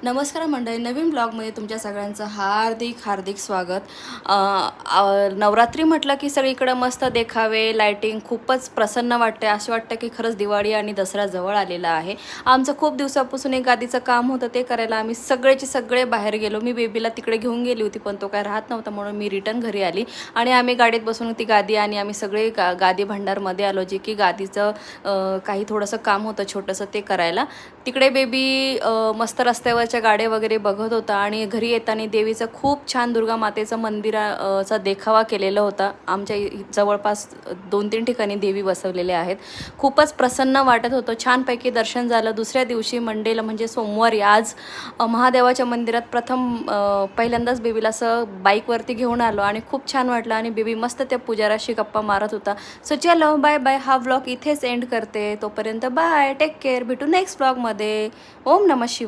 नमस्कार मंडळी, नवीन ब्लॉगमध्ये तुमच्या सगळ्यांचं हार्दिक हार्दिक स्वागत. नवरात्री म्हटलं की सगळीकडे मस्त देखावे, लाइटिंग खूपच प्रसन्न वाटते. असं वाटतं की खरंच दिवाळी आणि दसरा जवळ आलेला आहे. आमचं खूप दिवसापासून एक गादीचं काम होतं, ते करायला आम्ही सगळेचे सगळे बाहेर गेलो. मी बेबीला तिकडे घेऊन गेली होती, पण तो काय राहत नव्हता म्हणून मी रिटर्न घरी आली आणि आम्ही गाडीत बसून ती गादी आणि आम्ही सगळे गादी भांडारमध्ये आलो, जे की गादीचं काही थोडंसं काम होतं छोटंसं ते करायला. तिकडे बेबी मस्त रस्त्यावरच्या गाड्या वगैरे बघत होता आणि घरी येताना देवीचं खूप छान दुर्गा मातेचं मंदिराचा देखावा केलेला होता. आमच्या जवळपास 2-3 ठिकाणी देवी बसवलेल्या आहेत. खूपच प्रसन्न वाटत होतं. छानपैकी दर्शन झालं. दुसऱ्या दिवशी मंडेला म्हणजे सोमवारी आज महादेवाच्या मंदिरात पहिल्यांदाच बेबीला असं बाईकवरती घेऊन आलो आणि खूप छान वाटलं आणि बेबी मस्त त्या पुजाराशी गप्पा मारत होता. सो चलो बाय बाय, हा व्लॉग इथेच एंड करते. तोपर्यंत बाय, टेक केअर, भेटू नेक्स्ट व्लॉगमध्ये. ओम नमः शिवाय.